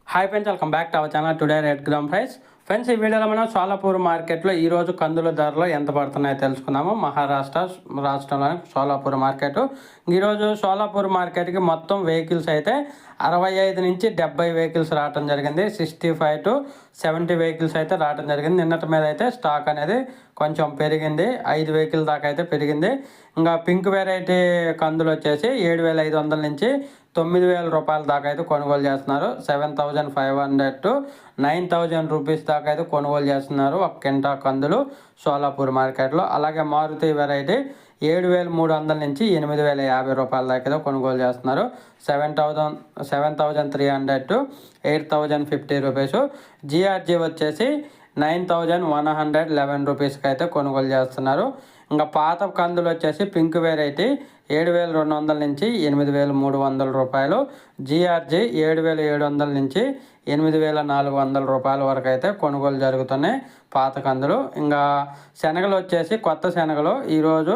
Hi friends, welcome back to our channel. Today rate gram price. Friends, ఈ వీడియోలో మనం సోలాపూర్ మార్కెట్లో ఈరోజు కందుల ధరలు ఎంత పడుతున్నాయో తెలుసుకుందాము. మహారాష్ట్ర రాష్ట్రంలోని సోలాపూర్ మార్కెట్. ఈరోజు సోలాపూర్ మార్కెట్కి మొత్తం వెహికల్స్ అయితే 65 నుంచి 70 వెహికల్స్ రావడం జరిగింది. 65 to 70 వెహికల్స్ అయితే రావడం జరిగింది. నిన్నటి మీద అయితే స్టాక్ అనేది కొంచెం పెరిగింది, 5 వెహికల్ దాకా అయితే పెరిగింది. ఇంకా పింక్ వెరైటీ కందులు వచ్చేసి 7,500 నుంచి 9,000 రూపాయల దాకా అయితే కొనుగోలు చేస్తున్నారు. 7,500 to 9,000 రూపీస్ దాకా అయితే కొనుగోలు చేస్తున్నారు ఒక కింటా కందులు సోలాపూర్ మార్కెట్లో. అలాగే మారుతి వెరైటీ 7,300 నుంచి 8,050 రూపాయల దాకా అయితే కొనుగోలు చేస్తున్నారు. 7,300 to 8,050 రూపీస్. జిఆర్జీ వచ్చేసి 9,111 రూపీస్కి అయితే కొనుగోలు చేస్తున్నారు. ఇంకా పాత కందులు వచ్చేసి పింక్ వెరైటీ 7,200 నుంచి 8,300 రూపాయలు. జిఆర్జీ 7,700 నుంచి 8,400 రూపాయల వరకు అయితే కొనుగోలు జరుగుతున్నాయి పాత కందులు. ఇంకా శనగలు వచ్చేసి కొత్త శనగలు ఈరోజు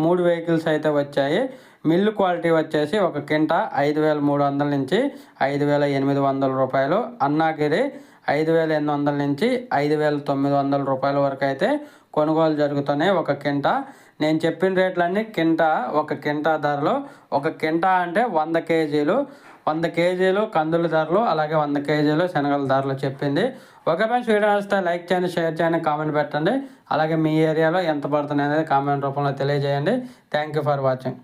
3 వెహికల్స్ అయితే వచ్చాయి. మిల్లు క్వాలిటీ వచ్చేసి ఒక కింటా 5,300 నుంచి 5,800 రూపాయలు. అన్నాగిరి 5,800 నుంచి 5,900 రూపాయల వరకు అయితే కొనుగోలు జరుగుతున్నాయి ఒక కింటా. నేను చెప్పిన రేట్లన్నీ ఒక కింటా ధరలు. ఒక కింటా అంటే 100 కేజీలు. 100 కేజీలు కందుల ధరలు, అలాగే 100 కేజీలు శనగల ధరలు చెప్పింది. ఓకే ఫ్రెండ్స్, వీడియో వస్తే లైక్ చేయండి, షేర్ చేయండి, కామెంట్ పెట్టండి. అలాగే మీ ఏరియాలో ఎంత పడుతుంది అనేది కామెంట్ రూపంలో తెలియజేయండి. Thank you for watching.